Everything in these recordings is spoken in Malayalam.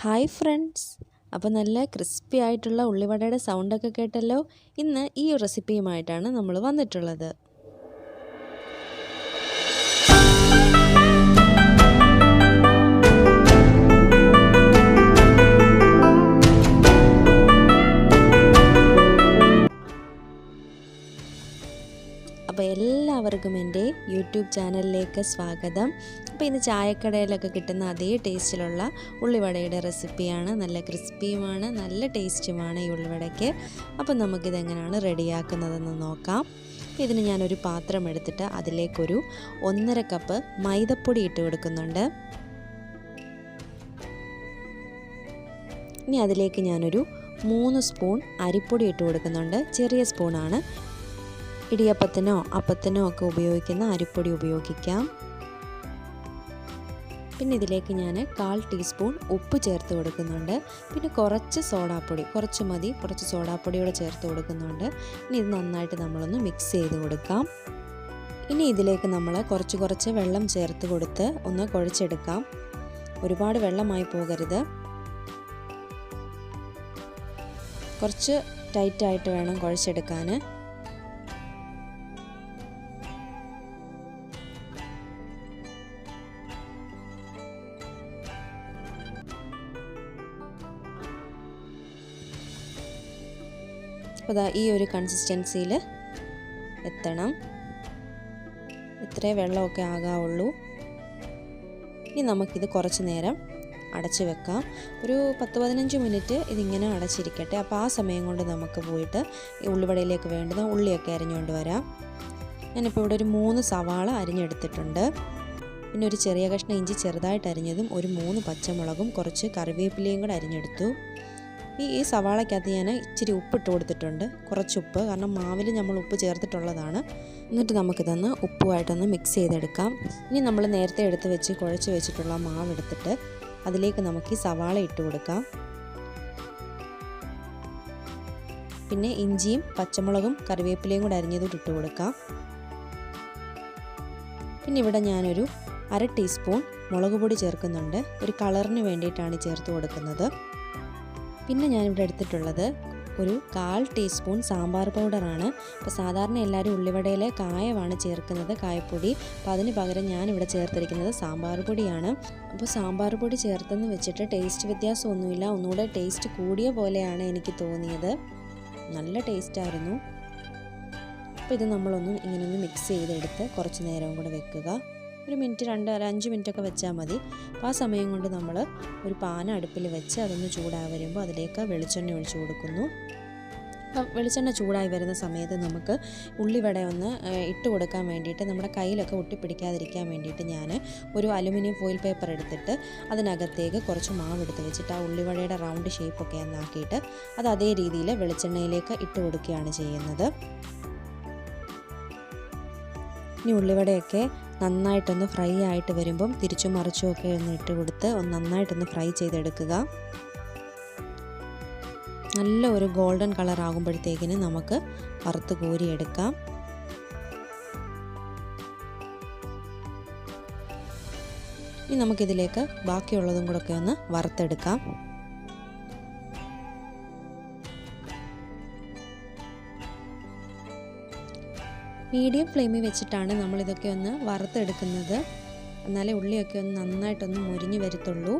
ഹായ് ഫ്രണ്ട്സ്, അപ്പോൾ നല്ല ക്രിസ്പി ആയിട്ടുള്ള ഉള്ളിവടയുടെ സൗണ്ടൊക്കെ കേട്ടല്ലോ. ഇന്ന് ഈ റെസിപ്പിയുമായിട്ടാണ് നമ്മൾ വന്നിട്ടുള്ളത്. അപ്പോൾ എല്ലാവർക്കും എൻ്റെ യൂട്യൂബ് ചാനലിലേക്ക് സ്വാഗതം. അപ്പോൾ ഇന്ന് ചായക്കടയിലൊക്കെ കിട്ടുന്ന അതേ ടേസ്റ്റിലുള്ള ഉള്ളിവടയുടെ റെസിപ്പിയാണ്. നല്ല ക്രിസ്പിയുമാണ്, നല്ല ടേസ്റ്റുമാണ് ഈ ഉള്ളിവടയ്ക്ക്. അപ്പോൾ നമുക്കിതെങ്ങനെയാണ് റെഡിയാക്കുന്നതെന്ന് നോക്കാം. ഇതിന് ഞാനൊരു പാത്രം എടുത്തിട്ട് അതിലേക്കൊരു 1.5 കപ്പ് മൈദപ്പൊടി ഇട്ട് കൊടുക്കുന്നുണ്ട്. ഇനി അതിലേക്ക് ഞാനൊരു 3 സ്പൂൺ അരിപ്പൊടി ഇട്ട് കൊടുക്കുന്നുണ്ട്. ചെറിയ സ്പൂണാണ്. ഇടിയപ്പത്തിനോ അപ്പത്തിനോ ഒക്കെ ഉപയോഗിക്കുന്ന അരിപ്പൊടി ഉപയോഗിക്കാം. പിന്നെ ഇതിലേക്ക് ഞാൻ 1/4 ടീസ്പൂൺ ഉപ്പ് ചേർത്ത് കൊടുക്കുന്നുണ്ട്. പിന്നെ കുറച്ച് സോഡാപ്പൊടി, കുറച്ച് മതി, കുറച്ച് സോഡാപ്പൊടിയോടെ ചേർത്ത് കൊടുക്കുന്നുണ്ട്. ഇനി ഇത് നന്നായിട്ട് നമ്മളൊന്ന് മിക്സ് ചെയ്ത് കൊടുക്കാം. ഇനി ഇതിലേക്ക് നമ്മൾ കുറച്ച് വെള്ളം ചേർത്ത് കൊടുത്ത് ഒന്ന് കുഴച്ചെടുക്കാം. ഒരുപാട് വെള്ളമായി പോകരുത്. കുറച്ച് ടൈറ്റായിട്ട് വേണം കുഴച്ചെടുക്കാൻ. അപ്പോൾ ഈ ഒരു കൺസിസ്റ്റൻസിയിൽ എത്തണം. ഇത്രേ വെള്ളമൊക്കെ ആകാവുള്ളൂ. ഇനി നമുക്കിത് കുറച്ച് നേരം അടച്ച് വെക്കാം. ഒരു 10-15 മിനിറ്റ് ഇതിങ്ങനെ അടച്ചിരിക്കട്ടെ. അപ്പോൾ ആ സമയം കൊണ്ട് നമുക്ക് പോയിട്ട് ഈ ഉള്ളിവടയിലേക്ക് വേണ്ടുന്ന ഉള്ളിയൊക്കെ അരിഞ്ഞുകൊണ്ട് വരാം. ഞാനിപ്പോൾ ഇവിടെ ഒരു 3 സവാള അരിഞ്ഞെടുത്തിട്ടുണ്ട്. പിന്നെ ഒരു ചെറിയ കഷ്ണം ഇഞ്ചി ചെറുതായിട്ട് അരിഞ്ഞതും, ഒരു 3 പച്ചമുളകും കുറച്ച് കറിവേപ്പിലയും കൂടെ അരിഞ്ഞെടുത്തു. ഈ സവാളയ്ക്കകത്ത് ഞാൻ ഇച്ചിരി ഉപ്പിട്ട് കൊടുത്തിട്ടുണ്ട്, കുറച്ച് ഉപ്പ്, കാരണം മാവിൽ നമ്മൾ ഉപ്പ് ചേർത്തിട്ടുള്ളതാണ്. എന്നിട്ട് നമുക്കിതൊന്ന് ഉപ്പുമായിട്ടൊന്ന് മിക്സ് ചെയ്തെടുക്കാം. ഇനി നമ്മൾ നേരത്തെ എടുത്ത് വെച്ച് കുഴച്ച് വെച്ചിട്ടുള്ള മാവ് എടുത്തിട്ട് അതിലേക്ക് നമുക്ക് ഈ സവാള ഇട്ട് കൊടുക്കാം. പിന്നെ ഇഞ്ചിയും പച്ചമുളകും കറിവേപ്പിലയും കൂടെ അരിഞ്ഞതും ഇട്ട് കൊടുക്കാം. പിന്നെ ഇവിടെ ഞാനൊരു 1/2 ടീസ്പൂൺ മുളക് പൊടി ചേർക്കുന്നുണ്ട്. ഒരു കളറിന് വേണ്ടിയിട്ടാണ് ചേർത്ത് കൊടുക്കുന്നത്. പിന്നെ ഞാനിവിടെ എടുത്തിട്ടുള്ളത് ഒരു 1/4 ടീസ്പൂൺ സാമ്പാർ പൗഡറാണ്. അപ്പോൾ സാധാരണ എല്ലാവരും ഉള്ളിവടയിൽ കായമാണ് ചേർക്കുന്നത്, കായപ്പൊടി. അപ്പോൾ അതിന് പകരം ഞാനിവിടെ ചേർത്തിരിക്കുന്നത് സാമ്പാർ പൊടിയാണ്. അപ്പോൾ സാമ്പാർ പൊടി ചേർത്തെന്ന് വെച്ചിട്ട് ടേസ്റ്റ് വ്യത്യാസമൊന്നുമില്ല. ഒന്നുകൂടെ ടേസ്റ്റ് കൂടിയ പോലെയാണ് എനിക്ക് തോന്നിയത്. നല്ല ടേസ്റ്റായിരുന്നു. അപ്പോൾ ഇത് നമ്മളൊന്ന് ഇങ്ങനെയൊന്ന് മിക്സ് ചെയ്തെടുത്ത് കുറച്ച് നേരവും കൂടെ വെക്കുക. ഒരു മിനിറ്റ്, 2-5 മിനിറ്റൊക്കെ വെച്ചാൽ മതി. അപ്പോൾ ആ സമയം കൊണ്ട് നമ്മൾ ഒരു പാൻ അടുപ്പിൽ വെച്ച് അതൊന്ന് ചൂടായി വരുമ്പോൾ അതിലേക്ക് വെളിച്ചെണ്ണ ഒഴിച്ച് കൊടുക്കുന്നു. അപ്പം വെളിച്ചെണ്ണ ചൂടായി വരുന്ന സമയത്ത് നമുക്ക് ഉള്ളിവട ഒന്ന് ഇട്ട് കൊടുക്കാൻ വേണ്ടിയിട്ട്, നമ്മുടെ കയ്യിലൊക്കെ ഒട്ടിപ്പിടിക്കാതിരിക്കാൻ വേണ്ടിയിട്ട് ഞാൻ ഒരു അലുമിനിയം ഫോയിൽ പേപ്പർ എടുത്തിട്ട് അതിനകത്തേക്ക് കുറച്ച് മാവ് എടുത്ത് വെച്ചിട്ട് ആ ഉള്ളിവടയുടെ റൗണ്ട് ഷേപ്പൊക്കെ ഒന്നാക്കിയിട്ട് അത് അതേ രീതിയിൽ വെളിച്ചെണ്ണയിലേക്ക് ഇട്ട് കൊടുക്കുകയാണ് ചെയ്യുന്നത്. ഇനി ഉള്ളിവടയൊക്കെ നന്നായിട്ടൊന്ന് ഫ്രൈ ആയിട്ട് വരുമ്പം തിരിച്ചും മറിച്ചും ഒക്കെ ഒന്ന് ഇട്ട് കൊടുത്ത് നന്നായിട്ടൊന്ന് ഫ്രൈ ചെയ്തെടുക്കുക. നല്ല ഒരു ഗോൾഡൻ കളർ ആകുമ്പോഴത്തേക്കിന് നമുക്ക് വറുത്ത് കോരിയെടുക്കാം. ഇനി നമുക്കിതിലേക്ക് ബാക്കിയുള്ളതും കൂടെ ഒക്കെ ഒന്ന് വറുത്തെടുക്കാം. മീഡിയം ഫ്ലെയിമിൽ വെച്ചിട്ടാണ് നമ്മളിതൊക്കെ ഒന്ന് വറുത്തെടുക്കുന്നത്. എന്നാലേ ഉള്ളിയൊക്കെ ഒന്ന് നന്നായിട്ടൊന്ന് മുരിഞ്ഞ് വരത്തുള്ളൂ.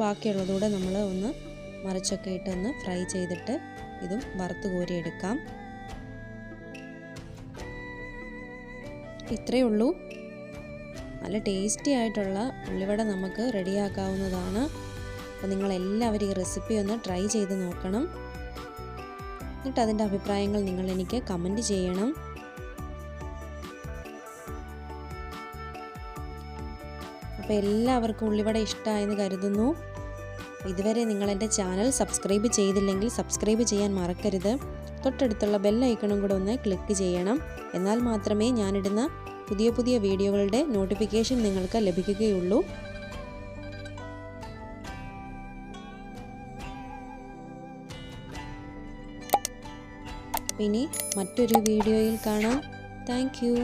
ബാക്കിയുള്ളതുകൂടെ നമ്മൾ ഒന്ന് മറിച്ചൊക്കെ ഇട്ടൊന്ന് ഫ്രൈ ചെയ്തിട്ട് ഇതും വറുത്ത് കോരിയെടുക്കാം. ഇത്രയേ ഉള്ളൂ. നല്ല ടേസ്റ്റി ആയിട്ടുള്ള ഉള്ളിവട നമുക്ക് റെഡിയാക്കാവുന്നതാണ്. അപ്പോൾ നിങ്ങളെല്ലാവരും ഈ റെസിപ്പി ഒന്ന് ട്രൈ ചെയ്ത് നോക്കണം. എന്നിട്ട് അതിൻ്റെ അഭിപ്രായങ്ങൾ നിങ്ങൾ എനിക്ക് കമൻറ്റ് ചെയ്യണം. അപ്പോൾ എല്ലാവർക്കും ഉള്ളിവട ഇഷ്ടമായെന്ന് കരുതുന്നു. ഇതുവരെ നിങ്ങൾ എൻ്റെ ചാനൽ സബ്സ്ക്രൈബ് ചെയ്തില്ലെങ്കിൽ സബ്സ്ക്രൈബ് ചെയ്യാൻ മറക്കരുത്. തൊട്ടടുത്തുള്ള ബെൽ ഐക്കണും കൂടെ ഒന്ന് ക്ലിക്ക് ചെയ്യണം. എന്നാൽ മാത്രമേ ഞാനിടുന്ന പുതിയ വീഡിയോകളുടെ നോട്ടിഫിക്കേഷൻ നിങ്ങൾക്ക് ലഭിക്കുകയുള്ളൂ. ഇനി മറ്റൊരു വീഡിയോയിൽ കാണാം. Thank you.